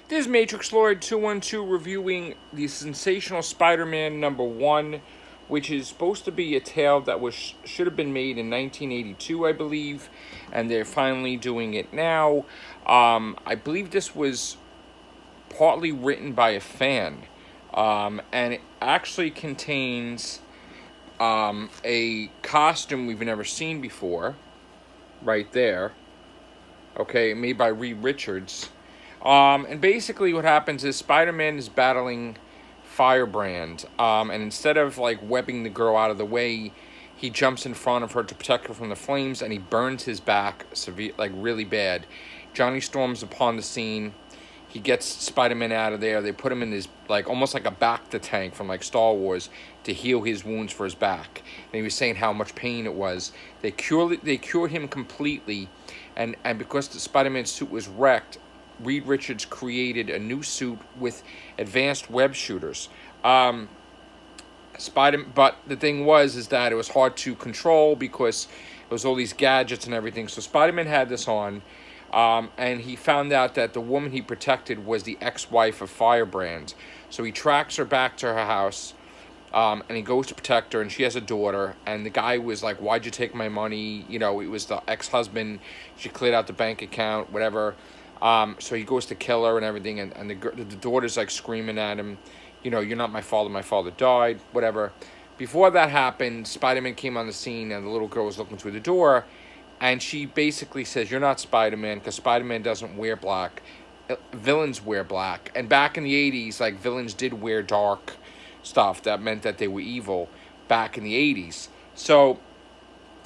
This is Matrix Lord 212 reviewing the Sensational Spider-Man #1, which is supposed to be a tale that should have been made in 1982, I believe, and they're finally doing it now. I believe this was partly written by a fan, and it actually contains a costume we've never seen before, right there. Okay, made by Reed Richards. And basically what happens is Spider-Man is battling Firebrand, and instead of like webbing the girl out of the way, he jumps in front of her to protect her from the flames, and he burns his back like really bad. Johnny storms upon the scene. He gets Spider-Man out of there. They put him in this like almost like a Bacta tank from like Star Wars to heal his wounds for his back. And he was saying how much pain it was. They cured him completely, and because the Spider-Man suit was wrecked, Reed Richards created a new suit with advanced web shooters. But the thing is that it was hard to control because it was all these gadgets and everything. So Spider-Man had this on, and he found out that the woman he protected was the ex-wife of Firebrand. So he tracks her back to her house, and he goes to protect her, and she has a daughter. And the guy was like, "Why'd you take my money?" You know, it was the ex-husband. She cleared out the bank account, whatever. So he goes to kill her and everything, and the daughter's like screaming at him, you know, "You're not my father died," whatever. Before that happened, Spider-Man came on the scene, and the little girl was looking through the door, and she basically says, "You're not Spider-Man, because Spider-Man doesn't wear black. Villains wear black." And back in the 80s, like, villains did wear dark stuff. That meant that they were evil back in the 80s. So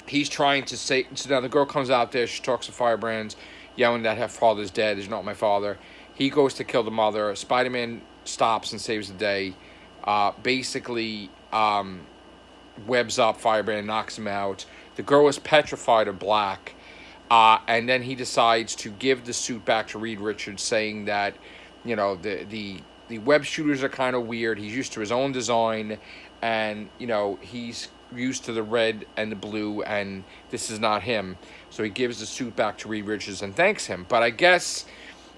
he's trying to say, so now the girl comes out there, she talks to Firebrand, yelling that her father's dead, he's not my father. He goes to kill the mother. Spider-Man stops and saves the day. Basically, webs up Firebrand, knocks him out. The girl is petrified of black. And then he decides to give the suit back to Reed Richards, saying that, you know, the web shooters are kind of weird. He's used to his own design, and, you know, he's used to the red and the blue, and this is not him. So he gives the suit back to Reed Richards and thanks him. But I guess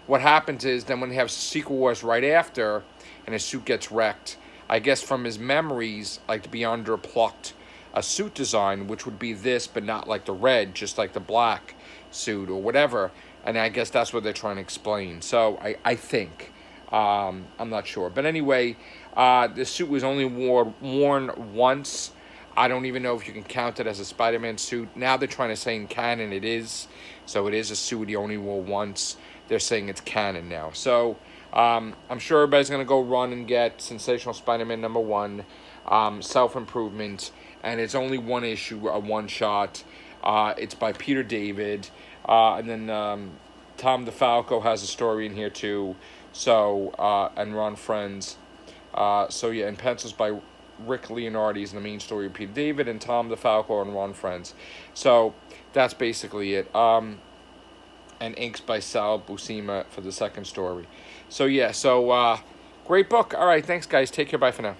what happens is then when they have Secret Wars right after, and his suit gets wrecked, I guess from his memories, like the Beyonder plucked a suit design, which would be this, but not like the red, just like the black suit or whatever. And I guess that's what they're trying to explain. So I think. I'm not sure. But anyway, the suit was only worn once. I don't even know if you can count it as a Spider-Man suit. Now they're trying to say in canon it is. So it is a suit he only wore once. They're saying it's canon now. So I'm sure everybody's going to go run and get Sensational Spider-Man #1, Self-Improvement. And it's only one issue, a one-shot. It's by Peter David. And then Tom DeFalco has a story in here too. So, and Ron Friends. So yeah, and pencils by Rick Leonardi's in the main story of Peter David, and Tom DeFalco and Ron Friends. So that's basically it. And inks by Sal Buscema for the second story. So yeah, great book. All right, thanks guys. Take care. Bye for now.